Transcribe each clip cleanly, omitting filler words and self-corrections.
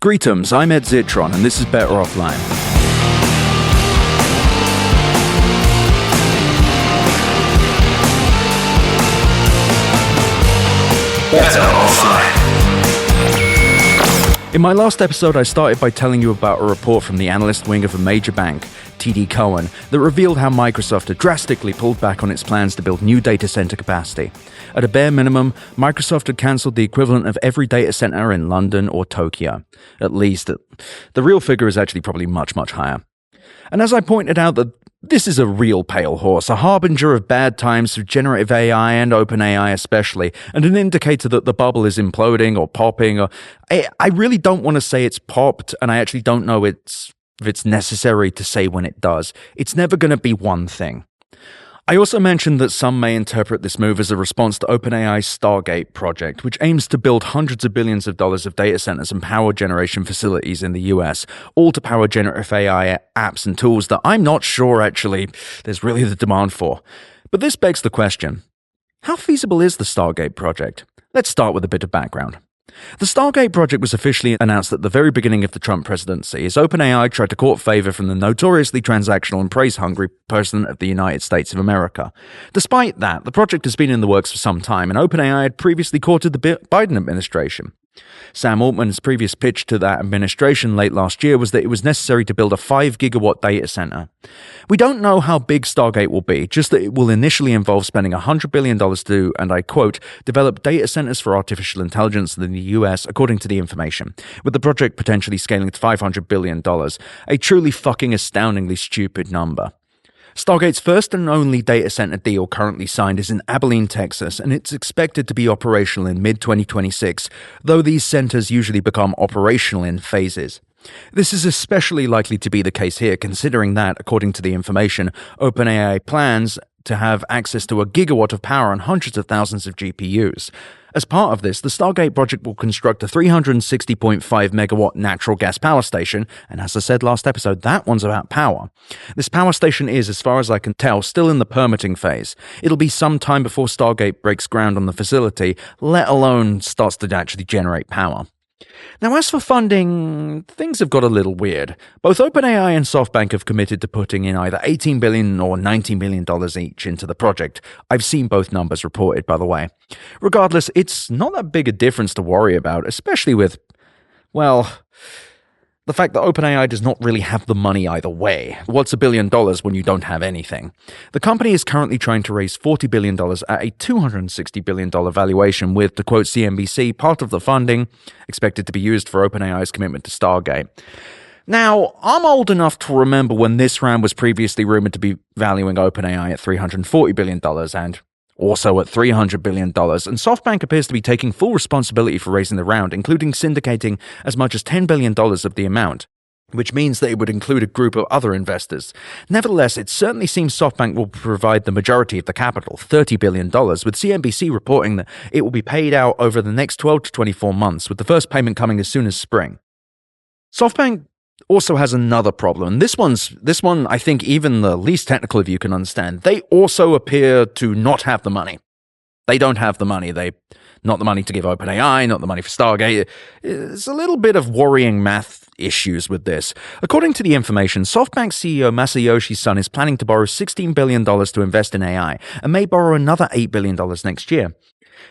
Greetings, I'm Ed Zitron, and this is Better Offline. Better Offline. In my last episode, I started by telling you about a report from the analyst wing of a major bank, TD Cowen, that revealed how Microsoft had drastically pulled back on its plans to build new data center capacity. At a bare minimum, Microsoft had cancelled the equivalent of every data center in London or Tokyo. At least, the real figure is actually probably much, much higher. And as I pointed out, that this is a real pale horse, a harbinger of bad times for generative AI and OpenAI especially, and an indicator that the bubble is imploding or popping. I really don't want to say it's popped, and I actually don't know if it's necessary to say when it does. It's never going to be one thing. I also mentioned that some may interpret this move as a response to OpenAI's Stargate project, which aims to build hundreds of billions of dollars of data centers and power generation facilities in the US, all to power generative AI apps and tools that I'm not sure actually there's really the demand for. But this begs the question, how feasible is the Stargate project? Let's start with a bit of background. The Stargate project was officially announced at the very beginning of the Trump presidency, as OpenAI tried to court favor from the notoriously transactional and praise-hungry President of the United States of America. Despite that, the project has been in the works for some time, and OpenAI had previously courted the Biden administration. Sam Altman's previous pitch to that administration late last year was that it was necessary to build a 5-gigawatt data center. We don't know how big Stargate will be, just that it will initially involve spending $100 billion to, and I quote, develop data centers for artificial intelligence in the US, according to the information, with the project potentially scaling to $500 billion, a truly fucking astoundingly stupid number. Stargate's first and only data center deal currently signed is in Abilene, Texas, and it's expected to be operational in mid-2026, though these centers usually become operational in phases. This is especially likely to be the case here, considering that, according to the information, OpenAI plans to have access to 1 gigawatt of power and hundreds of thousands of GPUs. As part of this, the Stargate project will construct a 360.5 megawatt natural gas power station, and as I said last episode, that one's about power. This power station is, as far as I can tell, still in the permitting phase. It'll be some time before Stargate breaks ground on the facility, let alone starts to actually generate power. Now, as for funding, things have got a little weird. Both OpenAI and SoftBank have committed to putting in either $18 billion or $19 billion each into the project. I've seen both numbers reported, by the way. Regardless, it's not that big a difference to worry about, especially with, well, the fact that OpenAI does not really have the money either way. What's $1 billion when you don't have anything? The company is currently trying to raise $40 billion at a $260 billion valuation with, to quote CNBC, part of the funding expected to be used for OpenAI's commitment to Stargate. Now, I'm old enough to remember when this round was previously rumored to be valuing OpenAI at $340 billion and also at $300 billion, and SoftBank appears to be taking full responsibility for raising the round, including syndicating as much as $10 billion of the amount, which means that it would include a group of other investors. Nevertheless, it certainly seems SoftBank will provide the majority of the capital, $30 billion, with CNBC reporting that it will be paid out over the next 12 to 24 months, with the first payment coming as soon as spring. SoftBank also has another problem, and this one I think even the least technical of you can understand. They also appear to not have the money. They don't have the money. Not the money to give OpenAI, not the money for Stargate. There's a little bit of worrying math issues with this. According to the information, SoftBank CEO Masayoshi Son is planning to borrow $16 billion to invest in AI, and may borrow another $8 billion next year.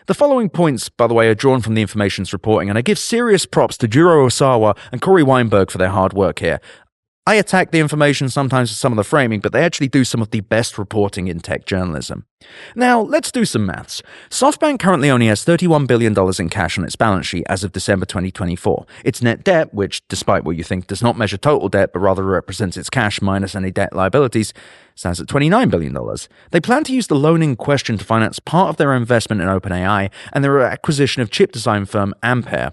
The following points, by the way, are drawn from the information's reporting, and I give serious props to Juro Osawa and Corey Weinberg for their hard work here. I attack the information sometimes with some of the framing, but they actually do some of the best reporting in tech journalism. Now, let's do some maths. SoftBank currently only has $31 billion in cash on its balance sheet as of December 2024. Its net debt, which, despite what you think, does not measure total debt, but rather represents its cash minus any debt liabilities, stands at $29 billion. They plan to use the loan in question to finance part of their investment in OpenAI and their acquisition of chip design firm Ampere.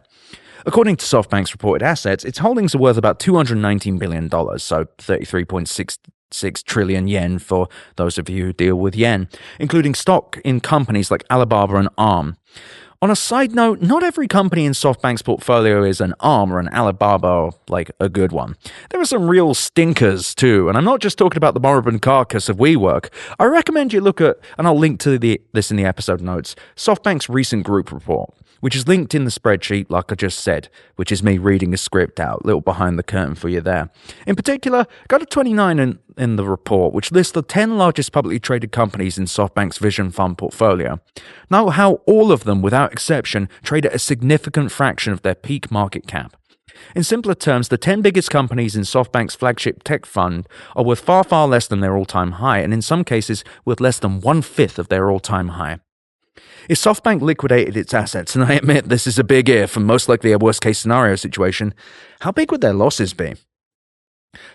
According to SoftBank's reported assets, its holdings are worth about $219 billion, so 33.66 trillion yen for those of you who deal with yen, including stock in companies like Alibaba and Arm. On a side note, not every company in SoftBank's portfolio is an Arm or an Alibaba or, like, a good one. There are some real stinkers, too, and I'm not just talking about the moribund carcass of WeWork. I recommend you look at, and I'll link to this in the episode notes, SoftBank's recent group report, which is linked in the spreadsheet, like I just said, which is me reading a script out, a little behind the curtain for you there. In particular, go to 29 in the report, which lists the 10 largest publicly traded companies in SoftBank's Vision Fund portfolio. Note how all of them, without exception, trade at a significant fraction of their peak market cap. In simpler terms, the 10 biggest companies in SoftBank's flagship tech fund are worth far, far less than their all-time high, and in some cases, worth less than 1/5 of their all-time high. If SoftBank liquidated its assets, and I admit this is a big if and most likely a worst-case scenario situation, how big would their losses be?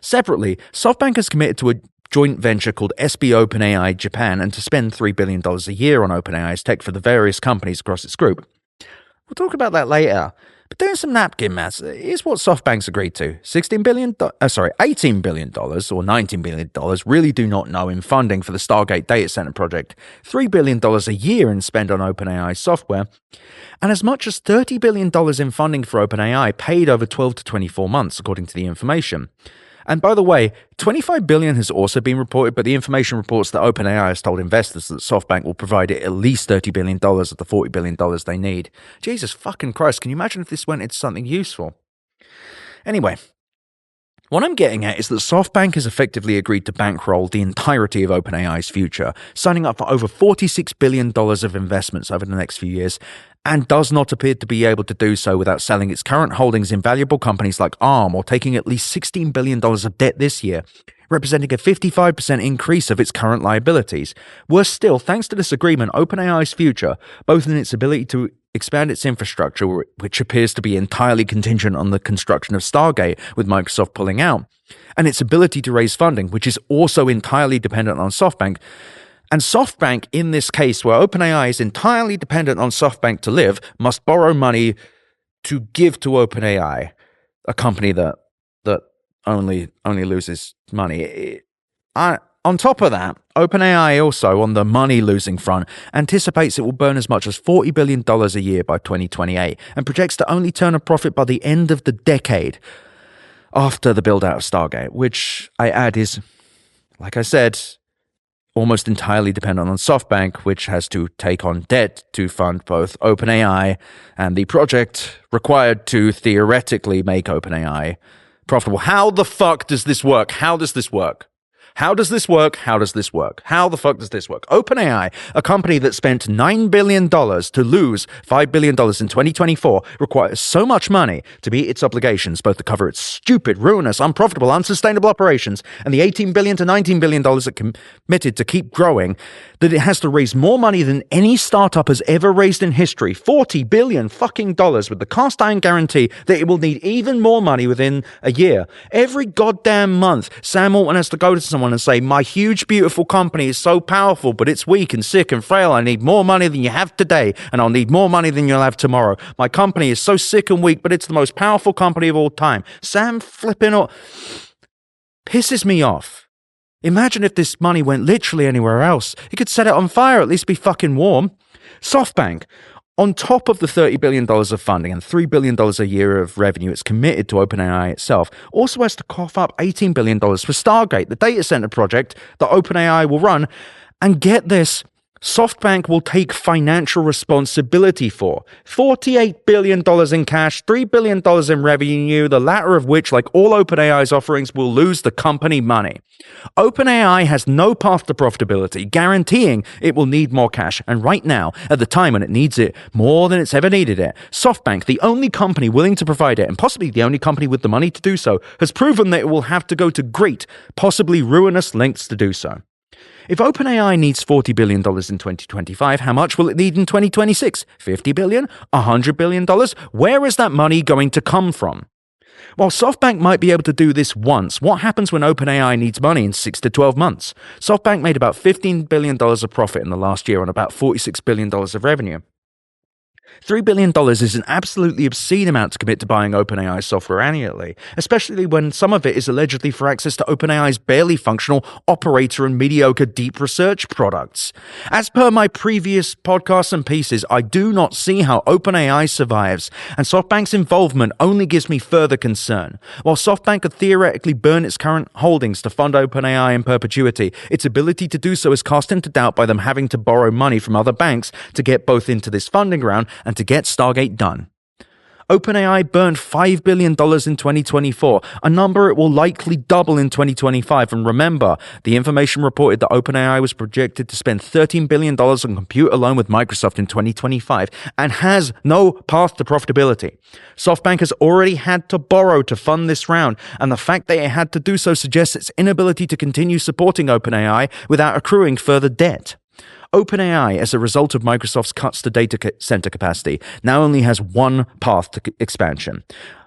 Separately, SoftBank has committed to a joint venture called SB OpenAI Japan and to spend $3 billion a year on OpenAI's tech for the various companies across its group. We'll talk about that later. But doing some napkin maths, here's what SoftBank's agreed to. $18 billion or $19 billion, really do not know, in funding for the Stargate data center project, $3 billion a year in spend on OpenAI software, and as much as $30 billion in funding for OpenAI paid over 12 to 24 months, according to the information. And by the way, $25 billion has also been reported, but the information reports that OpenAI has told investors that SoftBank will provide it at least $30 billion of the $40 billion they need. Jesus fucking Christ, can you imagine if this went into something useful? Anyway, what I'm getting at is that SoftBank has effectively agreed to bankroll the entirety of OpenAI's future, signing up for over $46 billion of investments over the next few years, and does not appear to be able to do so without selling its current holdings in valuable companies like Arm or taking at least $16 billion of debt this year, representing a 55% increase of its current liabilities. Worse still, thanks to this agreement, OpenAI's future, both in its ability to expand its infrastructure, which appears to be entirely contingent on the construction of Stargate, with Microsoft pulling out, and its ability to raise funding, which is also entirely dependent on SoftBank. And SoftBank, in this case, where OpenAI is entirely dependent on SoftBank to live, must borrow money to give to OpenAI, a company that only loses money. On top of that, OpenAI also, on the money-losing front, anticipates it will burn as much as $40 billion a year by 2028 and projects to only turn a profit by the end of the decade after the build-out of Stargate, which I add is, like I said, almost entirely dependent on SoftBank, which has to take on debt to fund both OpenAI and the project required to theoretically make OpenAI profitable. How the fuck does this work? How does this work? How does this work? How does this work? How the fuck does this work? OpenAI, a company that spent $9 billion to lose $5 billion in 2024, requires so much money to meet its obligations, both to cover its stupid, ruinous, unprofitable, unsustainable operations and the $18 billion to $19 billion it committed to keep growing, that it has to raise more money than any startup has ever raised in history. $40 billion fucking dollars, with the cast iron guarantee that it will need even more money within a year. Every goddamn month, Sam Altman has to go to someone and say, my huge, beautiful company is so powerful, but it's weak and sick and frail. I need more money than you have today, and I'll need more money than you'll have tomorrow. My company is so sick and weak, but it's the most powerful company of all time. Sam flipping up pisses me off. Imagine if this money went literally anywhere else. You could set it on fire, at least be fucking warm. SoftBank, on top of the $30 billion of funding and $3 billion a year of revenue it's committed to OpenAI itself, also has to cough up $18 billion for Stargate, the data center project that OpenAI will run. And get this, SoftBank will take financial responsibility for $48 billion in cash, $3 billion in revenue, the latter of which, like all OpenAI's offerings, will lose the company money. OpenAI has no path to profitability, guaranteeing it will need more cash. And right now, at the time when it needs it more than it's ever needed it, SoftBank, the only company willing to provide it, and possibly the only company with the money to do so, has proven that it will have to go to great, possibly ruinous lengths to do so. If OpenAI needs $40 billion in 2025, how much will it need in 2026? $50 billion? $100 billion? Where is that money going to come from? While SoftBank might be able to do this once, what happens when OpenAI needs money in 6 to 12 months? SoftBank made about $15 billion of profit in the last year on about $46 billion of revenue. $3 billion is an absolutely obscene amount to commit to buying OpenAI software annually, especially when some of it is allegedly for access to OpenAI's barely functional operator and mediocre deep research products. As per my previous podcasts and pieces, I do not see how OpenAI survives, and SoftBank's involvement only gives me further concern. While SoftBank could theoretically burn its current holdings to fund OpenAI in perpetuity, its ability to do so is cast into doubt by them having to borrow money from other banks to get both into this funding round and to get Stargate done. OpenAI burned $5 billion in 2024, a number it will likely double in 2025. And remember, the information reported that OpenAI was projected to spend $13 billion on compute alone with Microsoft in 2025 and has no path to profitability. SoftBank has already had to borrow to fund this round, and the fact that it had to do so suggests its inability to continue supporting OpenAI without accruing further debt. OpenAI, as a result of Microsoft's cuts to data center capacity, now only has one path to expansion.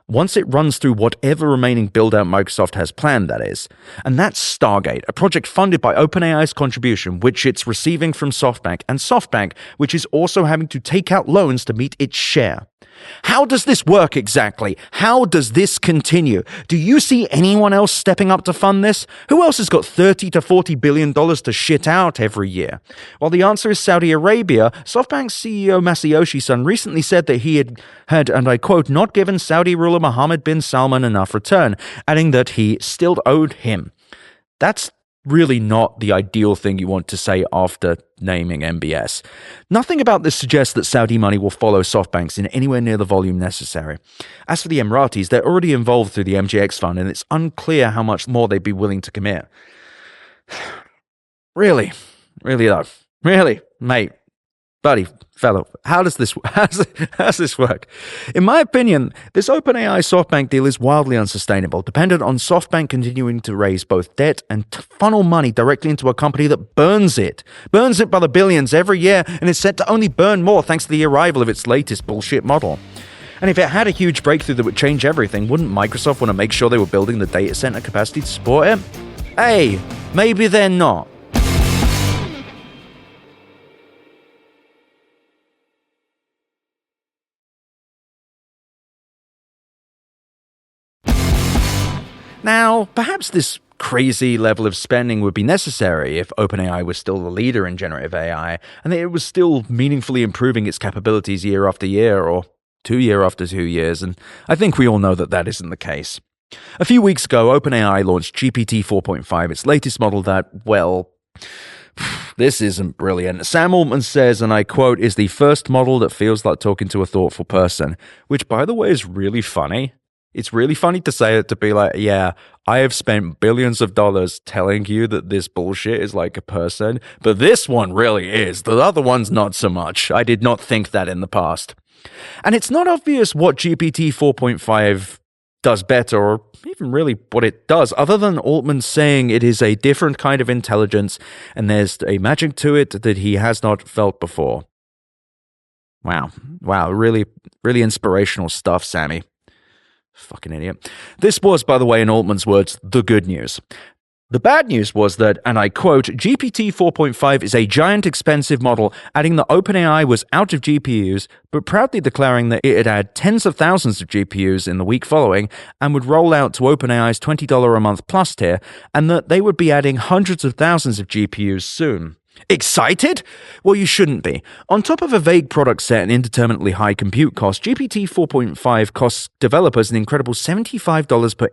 Once it runs through whatever remaining build-out Microsoft has planned, that is. And that's Stargate, a project funded by OpenAI's contribution, which it's receiving from SoftBank, and SoftBank, which is also having to take out loans to meet its share. How does this work exactly? How does this continue? Do you see anyone else stepping up to fund this? Who else has got $30 to $40 billion to shit out every year? Well, the answer is Saudi Arabia. SoftBank's CEO Masayoshi Son recently said that he had, and I quote, not given Saudi ruler Mohammed bin Salman enough return, adding that he still owed him. That's really not the ideal thing you want to say after naming MBS. Nothing about this suggests that Saudi money will follow SoftBank's in anywhere near the volume necessary. As for the Emiratis, they're already involved through the MGX fund, and it's unclear how much more they'd be willing to commit. Really though, mate, buddy, fellow, how does this work? In my opinion, this OpenAI SoftBank deal is wildly unsustainable, dependent on SoftBank continuing to raise both debt and funnel money directly into a company that burns it by the billions every year and is set to only burn more thanks to the arrival of its latest bullshit model. And if it had a huge breakthrough that would change everything, wouldn't Microsoft want to make sure they were building the data center capacity to support it? Hey, maybe they're not. Now, perhaps this crazy level of spending would be necessary if OpenAI was still the leader in generative AI and that it was still meaningfully improving its capabilities year after year or 2 year after 2 years, and I think we all know that that isn't the case. A few weeks ago, OpenAI launched GPT 4.5, its latest model that, well, this isn't brilliant. Sam Altman says, and I quote, is the first model that feels like talking to a thoughtful person, which, by the way, is really funny. It's really funny to say it, to be like, yeah, I have spent billions of dollars telling you that this bullshit is like a person, but this one really is. The other one's not so much. I did not think that in the past. And it's not obvious what GPT 4.5 does better, or even really what it does, other than Altman saying it is a different kind of intelligence and there's a magic to it that he has not felt before. Wow, really inspirational stuff, Sammy. Fucking idiot. This was, by the way, in Altman's words, the good news. The bad news was that, and I quote, GPT 4.5 is a giant expensive model, adding that OpenAI was out of GPUs, but proudly declaring that it'd add tens of thousands of GPUs in the week following and would roll out to OpenAI's $20 a month plus tier, and that they would be adding hundreds of thousands of GPUs soon. Excited? Well, you shouldn't be. On top of a vague product set and indeterminately high compute cost, GPT 4.5 costs developers an incredible $75 per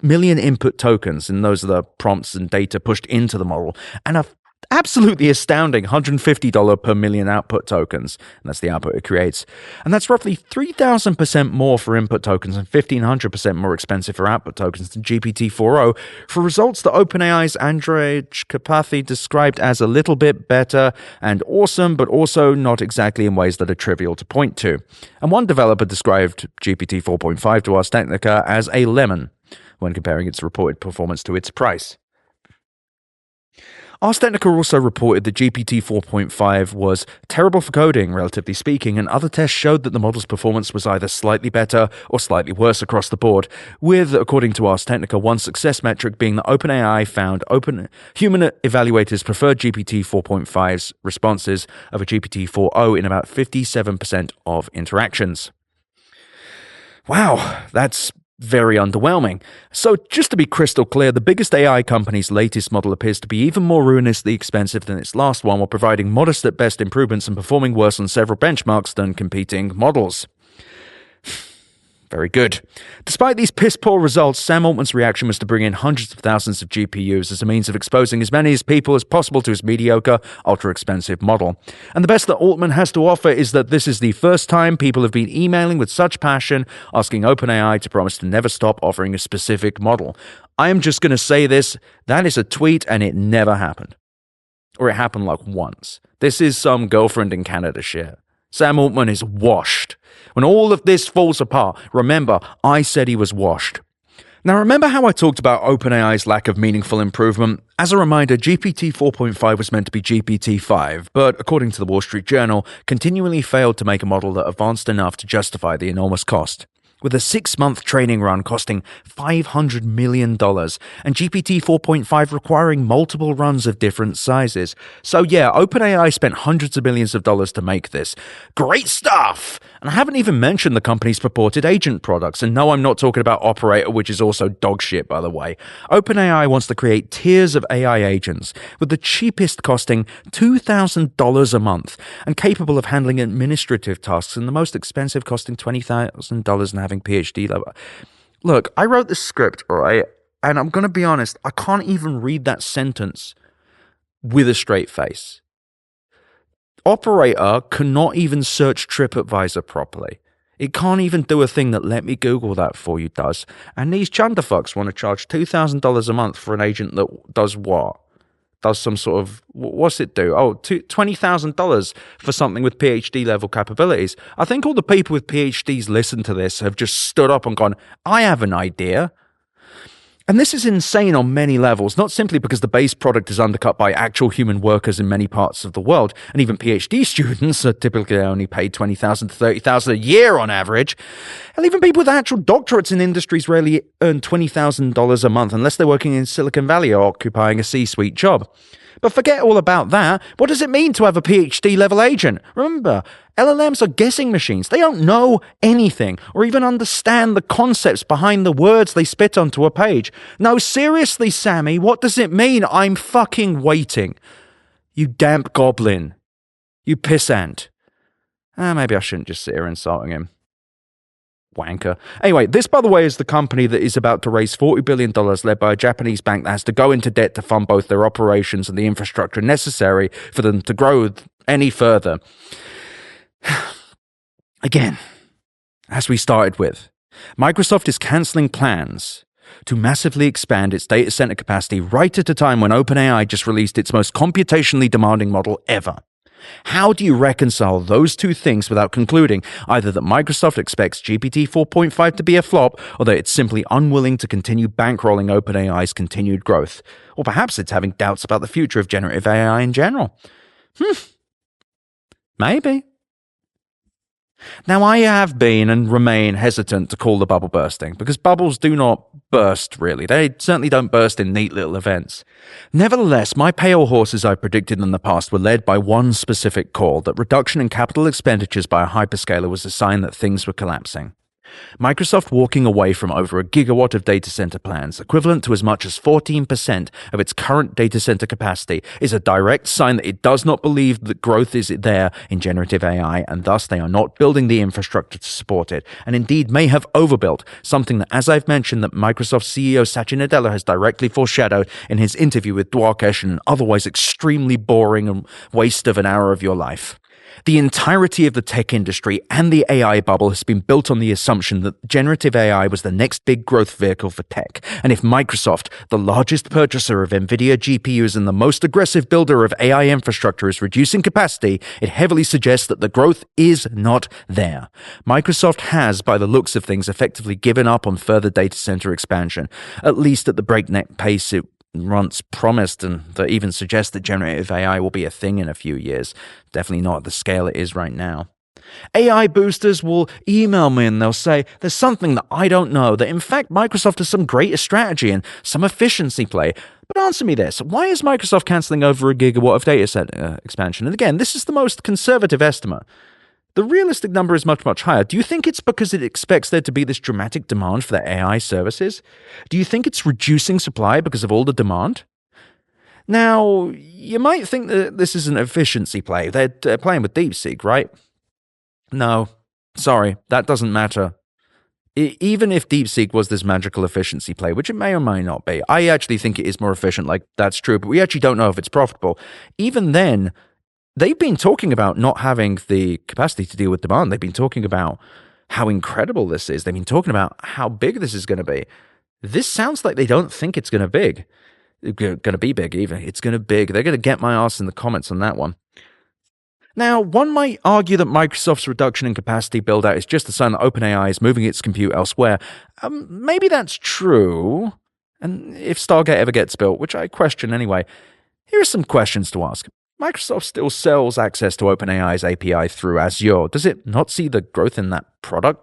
million input tokens, and those are the prompts and data pushed into the model, and a absolutely astounding $150 per million output tokens, and that's the output it creates. And that's roughly 3,000% more for input tokens and 1,500% more expensive for output tokens than GPT-4o, for results that OpenAI's Andrej Karpathy described as a little bit better and awesome, but also not exactly in ways that are trivial to point to. And one developer described GPT 4.5 to Ars Technica as a lemon when comparing its reported performance to its price. Ars Technica also reported that GPT 4.5 was terrible for coding, relatively speaking, and other tests showed that the model's performance was either slightly better or slightly worse across the board, with, according to Ars Technica, one success metric being that OpenAI found human evaluators preferred GPT 4.5's responses over GPT 4o in about 57% of interactions. Wow, that's very underwhelming. So just to be crystal clear, the biggest AI company's latest model appears to be even more ruinously expensive than its last one, while providing modest at best improvements and performing worse on several benchmarks than competing models. Very good. Despite these piss-poor results, Sam Altman's reaction was to bring in hundreds of thousands of GPUs as a means of exposing as many people as possible to his mediocre, ultra-expensive model. And the best that Altman has to offer is that this is the first time people have been emailing with such passion, asking OpenAI to promise to never stop offering a specific model. I am just going to say this, that is a tweet and it never happened. Or it happened like once. This is some girlfriend in Canada shit. Sam Altman is washed. When all of this falls apart, remember, I said he was washed. Now, remember how I talked about OpenAI's lack of meaningful improvement? As a reminder, GPT 4.5 was meant to be GPT 5, but according to the Wall Street Journal, continually failed to make a model that advanced enough to justify the enormous cost. With a 6-month training run costing $500 million and GPT 4.5 requiring multiple runs of different sizes. So yeah, OpenAI spent hundreds of millions of dollars to make this. Great stuff! And I haven't even mentioned the company's purported agent products. And no, I'm not talking about Operator, which is also dog shit, by the way. OpenAI wants to create tiers of AI agents, with the cheapest costing $2,000 a month and capable of handling administrative tasks, and the most expensive costing $20,000 and having PhD level. Look, I wrote this script, all right, and I'm going to be honest, I can't even read that sentence with a straight face. Operator cannot even search TripAdvisor properly. It can't even do a thing that let me Google that for you does. And these chanderfucks want to charge $2,000 a month for an agent that does what? Does some sort of, what's it do? Oh, $20,000 for something with PhD level capabilities. I think all the people with PhDs listen to this have just stood up and gone, I have an idea. And this is insane on many levels, not simply because the base product is undercut by actual human workers in many parts of the world, and even PhD students are typically only paid $20,000 to $30,000 a year on average. And even people with actual doctorates in industries rarely earn $20,000 a month unless they're working in Silicon Valley or occupying a C-suite job. But forget all about that. What does it mean to have a PhD level agent? Remember, LLMs are guessing machines. They don't know anything or even understand the concepts behind the words they spit onto a page. No, seriously, Sammy, what does it mean? I'm fucking waiting. You damp goblin. You pissant. Maybe I shouldn't just sit here insulting him. Wanker. Anyway, this, by the way, is the company that is about to raise $40 billion led by a Japanese bank that has to go into debt to fund both their operations and the infrastructure necessary for them to grow any further. Again, as we started with, Microsoft is cancelling plans to massively expand its data center capacity right at a time when OpenAI just released its most computationally demanding model ever. How do you reconcile those two things without concluding either that Microsoft expects GPT 4.5 to be a flop or that it's simply unwilling to continue bankrolling OpenAI's continued growth? Or perhaps it's having doubts about the future of generative AI in general. Maybe. Now, I have been and remain hesitant to call the bubble bursting, because bubbles do not burst, really. They certainly don't burst in neat little events. Nevertheless, my pale horses I predicted in the past were led by one specific call, that reduction in capital expenditures by a hyperscaler was a sign that things were collapsing. Microsoft walking away from over a gigawatt of data center plans, equivalent to as much as 14% of its current data center capacity, is a direct sign that it does not believe that growth is there in generative AI, and thus they are not building the infrastructure to support it, and indeed may have overbuilt, something that, as I've mentioned, that Microsoft CEO Satya Nadella has directly foreshadowed in his interview with Dwarkesh in an otherwise extremely boring and waste of an hour of your life. The entirety of the tech industry and the AI bubble has been built on the assumption that generative AI was the next big growth vehicle for tech. And if Microsoft, the largest purchaser of NVIDIA GPUs and the most aggressive builder of AI infrastructure, is reducing capacity, it heavily suggests that the growth is not there. Microsoft has, by the looks of things, effectively given up on further data center expansion, at least at the breakneck pace it once promised, and that even suggests that generative AI will be a thing in a few years. Definitely not at the scale it is right now. AI boosters will email me and they'll say there's something that I don't know, that in fact Microsoft has some greater strategy and some efficiency play. But answer me this, why is Microsoft cancelling over a gigawatt of data center expansion? And again, this is the most conservative estimate. The realistic number is much, much higher. Do you think it's because it expects there to be this dramatic demand for their AI services? Do you think it's reducing supply because of all the demand? Now, you might think that this is an efficiency play. They're playing with DeepSeek, right? No, sorry, that doesn't matter. Even if DeepSeek was this magical efficiency play, which it may or may not be, I actually think it is more efficient, like that's true, but we actually don't know if it's profitable. Even then, they've been talking about not having the capacity to deal with demand. They've been talking about how incredible this is. They've been talking about how big this is going to be. This sounds like they don't think it's going to be big even. It's going to be big. They're going to get my ass in the comments on that one. Now, one might argue that Microsoft's reduction in capacity build-out is just a sign that OpenAI is moving its compute elsewhere. Maybe that's true. And if Stargate ever gets built, which I question anyway, here are some questions to ask. Microsoft still sells access to OpenAI's API through Azure. Does it not see the growth in that product?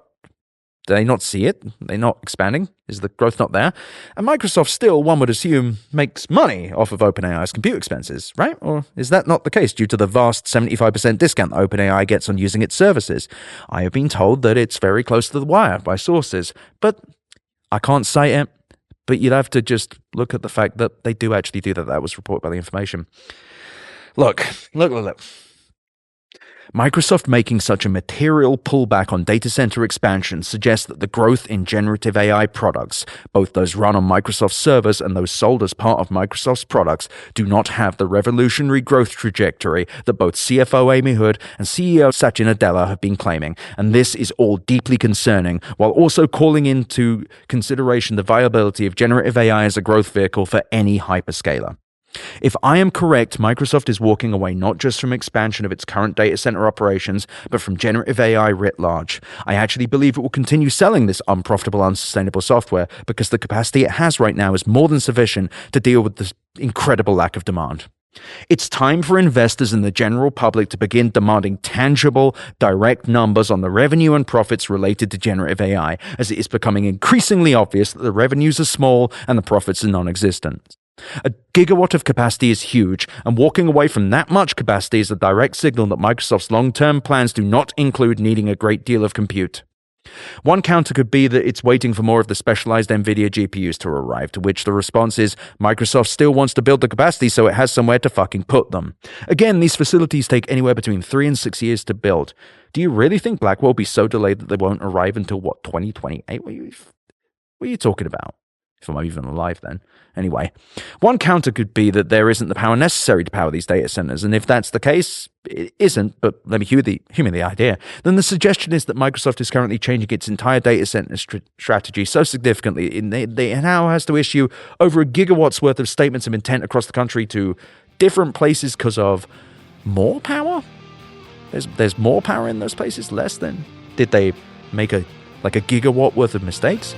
Do they not see it? Are they not expanding? Is the growth not there? And Microsoft still, one would assume, makes money off of OpenAI's compute expenses, right? Or is that not the case due to the vast 75% discount that OpenAI gets on using its services? I have been told that it's very close to the wire by sources, but I can't cite it. But you'd have to just look at the fact that they do actually do that. That was reported by the information. Look. Microsoft making such a material pullback on data center expansion suggests that the growth in generative AI products, both those run on Microsoft servers and those sold as part of Microsoft's products, do not have the revolutionary growth trajectory that both CFO Amy Hood and CEO Satya Nadella have been claiming. And this is all deeply concerning, while also calling into consideration the viability of generative AI as a growth vehicle for any hyperscaler. If I am correct, Microsoft is walking away not just from expansion of its current data center operations, but from generative AI writ large. I actually believe it will continue selling this unprofitable, unsustainable software because the capacity it has right now is more than sufficient to deal with this incredible lack of demand. It's time for investors and the general public to begin demanding tangible, direct numbers on the revenue and profits related to generative AI, as it is becoming increasingly obvious that the revenues are small and the profits are non-existent. A gigawatt of capacity is huge, and walking away from that much capacity is a direct signal that Microsoft's long-term plans do not include needing a great deal of compute. One counter could be that it's waiting for more of the specialized NVIDIA GPUs to arrive, to which the response is Microsoft still wants to build the capacity so it has somewhere to fucking put them. Again, these facilities take anywhere between 3 and 6 years to build. Do you really think Blackwell will be so delayed that they won't arrive until, 2028? What are you talking about? If I'm even alive then. Anyway, one counter could be that there isn't the power necessary to power these data centers, and if that's the case, it isn't, but let me humor the idea, then the suggestion is that Microsoft is currently changing its entire data center strategy so significantly, it now has to issue over a gigawatt's worth of statements of intent across the country to different places because of more power? There's more power in those places? Less than? Did they make a gigawatt worth of mistakes?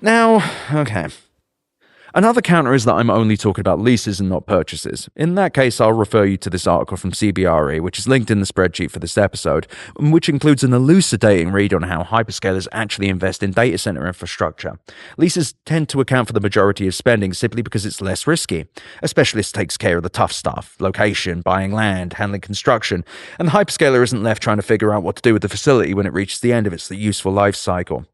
Now, okay. Another counter is that I'm only talking about leases and not purchases. In that case, I'll refer you to this article from CBRE, which is linked in the spreadsheet for this episode, which includes an elucidating read on how hyperscalers actually invest in data center infrastructure. Leases tend to account for the majority of spending simply because it's less risky. A specialist takes care of the tough stuff, location, buying land, handling construction, and the hyperscaler isn't left trying to figure out what to do with the facility when it reaches the end of its useful life cycle.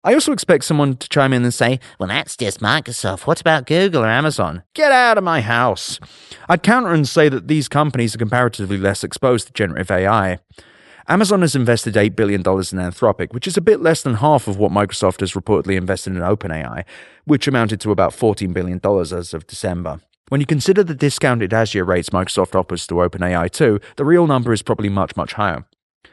I also expect someone to chime in and say, well, that's just Microsoft. What about Google or Amazon? Get out of my house. I'd counter and say that these companies are comparatively less exposed to generative AI. Amazon has invested $8 billion in Anthropic, which is a bit less than half of what Microsoft has reportedly invested in OpenAI, which amounted to about $14 billion as of December. When you consider the discounted Azure rates Microsoft offers to OpenAI too, the real number is probably much, much higher.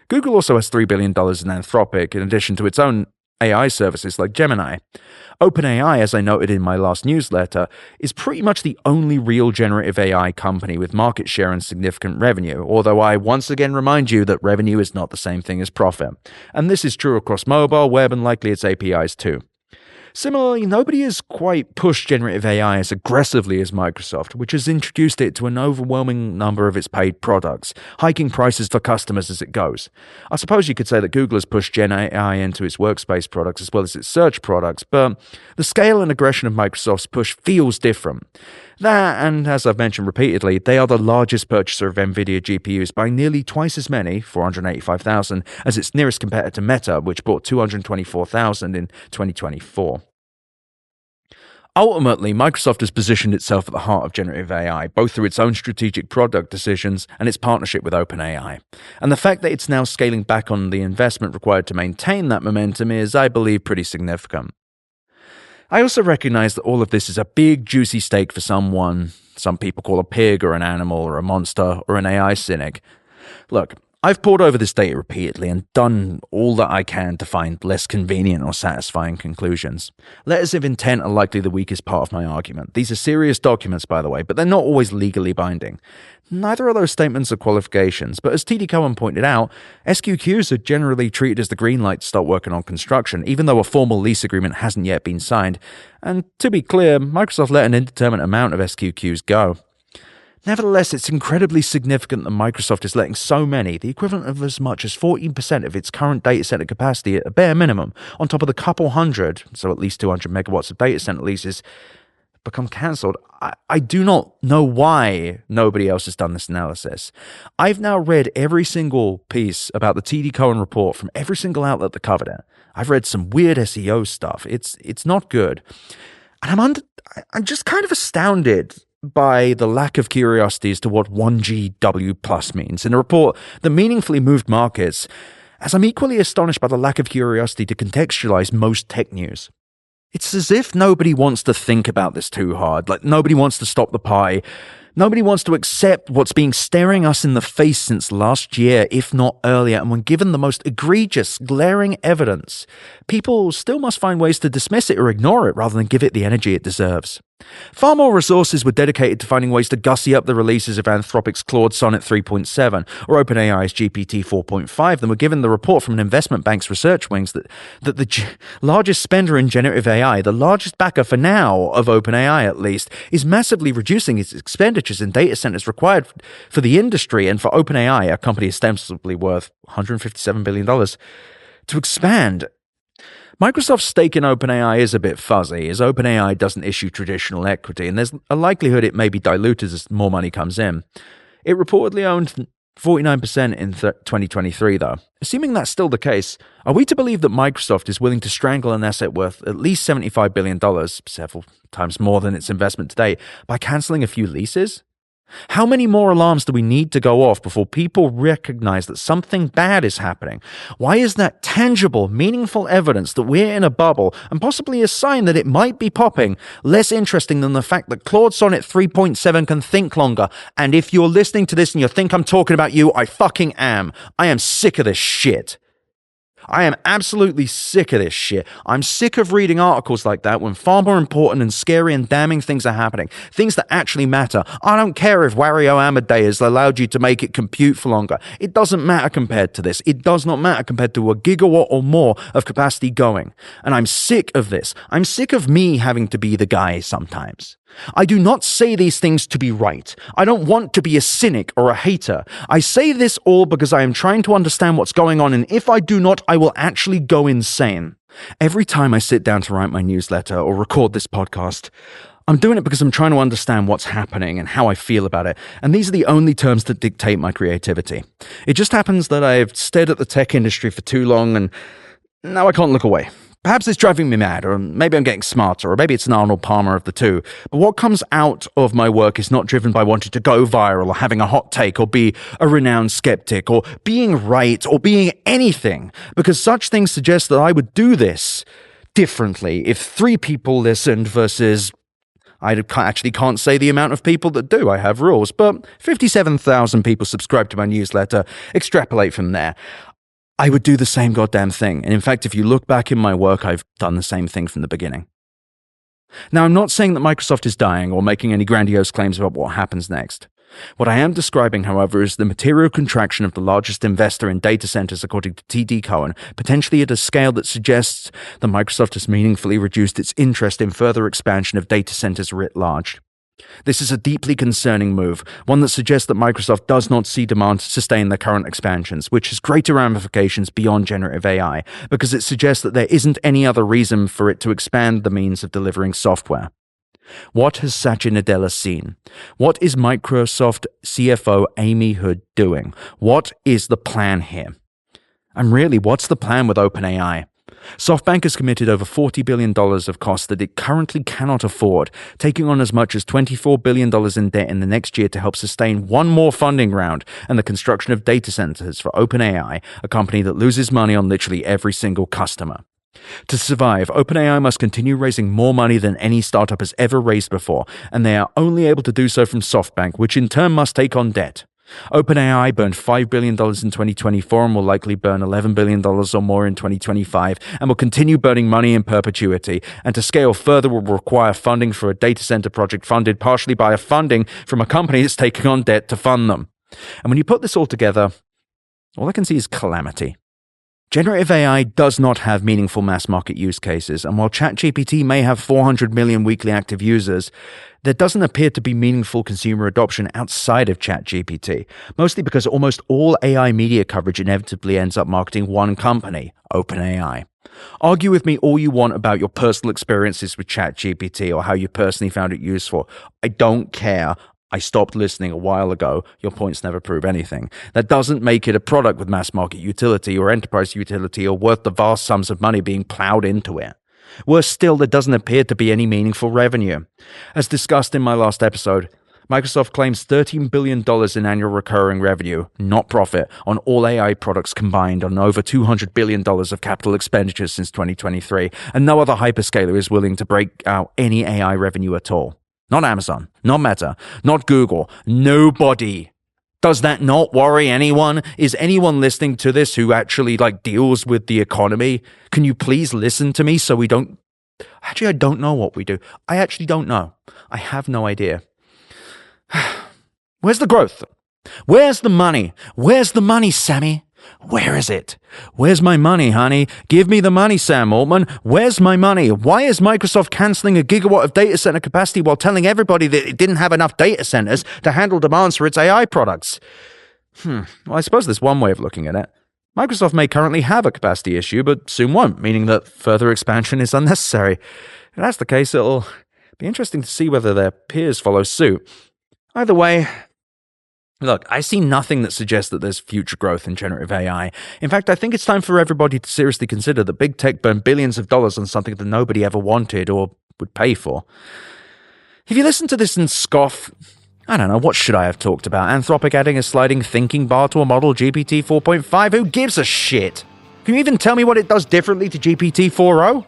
Google also has $3 billion in Anthropic, in addition to its own AI services like Gemini. OpenAI, as I noted in my last newsletter, is pretty much the only real generative AI company with market share and significant revenue, although I once again remind you that revenue is not the same thing as profit. And this is true across mobile, web, and likely its APIs too. Similarly, nobody has quite pushed generative AI as aggressively as Microsoft, which has introduced it to an overwhelming number of its paid products, hiking prices for customers as it goes. I suppose you could say that Google has pushed Gen AI into its workspace products as well as its search products, but the scale and aggression of Microsoft's push feels different. That, and as I've mentioned repeatedly, they are the largest purchaser of NVIDIA GPUs by nearly twice as many, 485,000, as its nearest competitor Meta, which bought 224,000 in 2024. Ultimately, Microsoft has positioned itself at the heart of generative AI, both through its own strategic product decisions and its partnership with OpenAI. And the fact that it's now scaling back on the investment required to maintain that momentum is, I believe, pretty significant. I also recognize that all of this is a big, juicy steak for someone some people call a pig or an animal or a monster or an AI cynic. Look, I've pored over this data repeatedly and done all that I can to find less convenient or satisfying conclusions. Letters of intent are likely the weakest part of my argument. These are serious documents, by the way, but they're not always legally binding. Neither of those statements are qualifications, but as TD Cohen pointed out, SQQs are generally treated as the green light to start working on construction, even though a formal lease agreement hasn't yet been signed. And to be clear, Microsoft let an indeterminate amount of SQQs go. Nevertheless, it's incredibly significant that Microsoft is letting so many, the equivalent of as much as 14% of its current data center capacity at a bare minimum, on top of the couple hundred, so at least 200 megawatts of data center leases, become cancelled. I do not know why nobody else has done this analysis. I've now read every single piece about the TD Cohen report from every single outlet that covered it. I've read some weird SEO stuff. It's not good. And I'm just kind of astounded by the lack of curiosity as to what 1GW plus means in a report that meaningfully moved markets, as I'm equally astonished by the lack of curiosity to contextualize most tech news. It's as if nobody wants to think about this too hard, like nobody wants to stop the pie. Nobody wants to accept what's been staring us in the face since last year, if not earlier, and when given the most egregious, glaring evidence, people still must find ways to dismiss it or ignore it rather than give it the energy it deserves. Far more resources were dedicated to finding ways to gussy up the releases of Anthropic's Claude Sonnet 3.7 or OpenAI's GPT 4.5 than were given the report from an investment bank's research wings that the largest spender in generative AI, the largest backer for now of OpenAI at least, is massively reducing its expenditures in data centers required for the industry and for OpenAI, a company ostensibly worth $157 billion, to expand. Microsoft's stake in OpenAI is a bit fuzzy, as OpenAI doesn't issue traditional equity, and there's a likelihood it may be diluted as more money comes in. It reportedly owned 49% in 2023, though. Assuming that's still the case, are we to believe that Microsoft is willing to strangle an asset worth at least $75 billion, several times more than its investment today, by cancelling a few leases? How many more alarms do we need to go off before people recognize that something bad is happening? Why is that tangible, meaningful evidence that we're in a bubble, and possibly a sign that it might be popping, less interesting than the fact that Claude Sonnet 3.7 can think longer? And if you're listening to this and you think I'm talking about you, I fucking am. I am sick of this shit. I am absolutely sick of this shit. I'm sick of reading articles like that when far more important and scary and damning things are happening. Things that actually matter. I don't care if Wario Amadeus allowed you to make it compute for longer. It doesn't matter compared to this. It does not matter compared to a gigawatt or more of capacity going. And I'm sick of this. I'm sick of me having to be the guy sometimes. I do not say these things to be right. I don't want to be a cynic or a hater. I say this all because I am trying to understand what's going on, and if I do not, I will actually go insane. Every time I sit down to write my newsletter or record this podcast, I'm doing it because I'm trying to understand what's happening and how I feel about it, and these are the only terms that dictate my creativity. It just happens that I've stared at the tech industry for too long, and now I can't look away. Perhaps it's driving me mad, or maybe I'm getting smarter, or maybe it's an Arnold Palmer of the two. But what comes out of my work is not driven by wanting to go viral, or having a hot take, or be a renowned skeptic, or being right, or being anything. Because such things suggest that I would do this differently if 3 people listened versus... I actually can't say the amount of people that do. I have rules. But 57,000 people subscribe to my newsletter. Extrapolate from there. I would do the same goddamn thing. And in fact, if you look back in my work, I've done the same thing from the beginning. Now, I'm not saying that Microsoft is dying or making any grandiose claims about what happens next. What I am describing, however, is the material contraction of the largest investor in data centers, according to TD Cowen, potentially at a scale that suggests that Microsoft has meaningfully reduced its interest in further expansion of data centers writ large. This is a deeply concerning move, one that suggests that Microsoft does not see demand to sustain their current expansions, which has greater ramifications beyond generative AI, because it suggests that there isn't any other reason for it to expand the means of delivering software. What has Satya Nadella seen? What is Microsoft CFO Amy Hood doing? What is the plan here? And really, what's the plan with OpenAI? SoftBank has committed over $40 billion of costs that it currently cannot afford, taking on as much as $24 billion in debt in the next year to help sustain one more funding round and the construction of data centers for OpenAI, a company that loses money on literally every single customer. To survive, OpenAI must continue raising more money than any startup has ever raised before, and they are only able to do so from SoftBank, which in turn must take on debt. OpenAI burned $5 billion in 2024 and will likely burn $11 billion or more in 2025, and will continue burning money in perpetuity, and to scale further will require funding for a data center project funded partially by a funding from a company that's taking on debt to fund them. And when you put this all together, all I can see is calamity. Generative AI does not have meaningful mass market use cases, and while ChatGPT may have 400 million weekly active users, there doesn't appear to be meaningful consumer adoption outside of ChatGPT, mostly because almost all AI media coverage inevitably ends up marketing one company, OpenAI. Argue with me all you want about your personal experiences with ChatGPT or how you personally found it useful. I don't care. I stopped listening a while ago. Your points never prove anything. That doesn't make it a product with mass market utility or enterprise utility or worth the vast sums of money being plowed into it. Worse still, there doesn't appear to be any meaningful revenue. As discussed in my last episode, Microsoft claims $13 billion in annual recurring revenue, not profit, on all AI products combined on over $200 billion of capital expenditures since 2023, and no other hyperscaler is willing to break out any AI revenue at all. Not Amazon, not Meta, not Google, nobody. Does that not worry anyone? Is anyone listening to this who actually deals with the economy? Can you please listen to me so we don't... Actually, I don't know what we do. I actually don't know. I have no idea. Where's the growth? Where's the money? Where's the money, Sammy? Where is it? Where's my money, honey? Give me the money, Sam Altman. Where's my money? Why is Microsoft canceling a gigawatt of data center capacity while telling everybody that it didn't have enough data centers to handle demands for its AI products? Well, I suppose there's one way of looking at it. Microsoft may currently have a capacity issue, but soon won't, meaning that further expansion is unnecessary. If that's the case, it'll be interesting to see whether their peers follow suit. Either way, look, I see nothing that suggests that there's future growth in generative AI. In fact, I think it's time for everybody to seriously consider that big tech burned billions of dollars on something that nobody ever wanted or would pay for. If you listen to this and scoff, I don't know, what should I have talked about? Anthropic adding a sliding thinking bar to a model GPT 4.5? Who gives a shit? Can you even tell me what it does differently to GPT 4.0?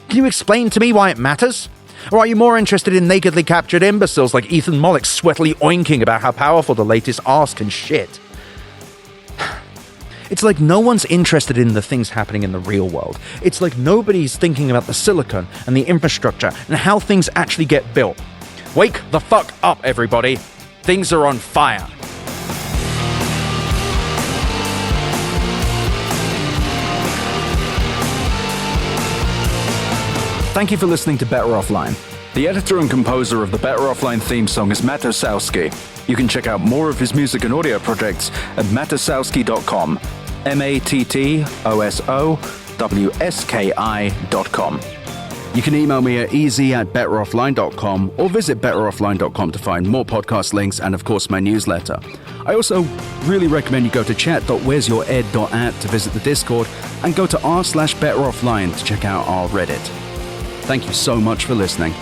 Can you explain to me why it matters? Or are you more interested in nakedly captured imbeciles like Ethan Mollick sweatily oinking about how powerful the latest arse can shit? It's like no one's interested in the things happening in the real world. It's like nobody's thinking about the silicon and the infrastructure and how things actually get built. Wake the fuck up, everybody. Things are on fire. Thank you for listening to Better Offline. The editor and composer of the Better Offline theme song is Matt Osowski. You can check out more of his music and audio projects at matosowski.com. MATTOSOWSKI.com. You can email me at easy@betteroffline.com or visit betteroffline.com to find more podcast links and, of course, my newsletter. I also really recommend you go to chat.wheresyouרד.at to visit the Discord and go to r/betteroffline to check out our Reddit. Thank you so much for listening.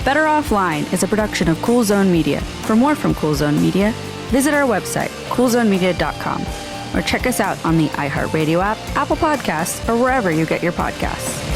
Better Offline is a production of Cool Zone Media. For more from Cool Zone Media, visit our website, coolzonemedia.com, or check us out on the iHeart Radio app, Apple Podcasts, or wherever you get your podcasts.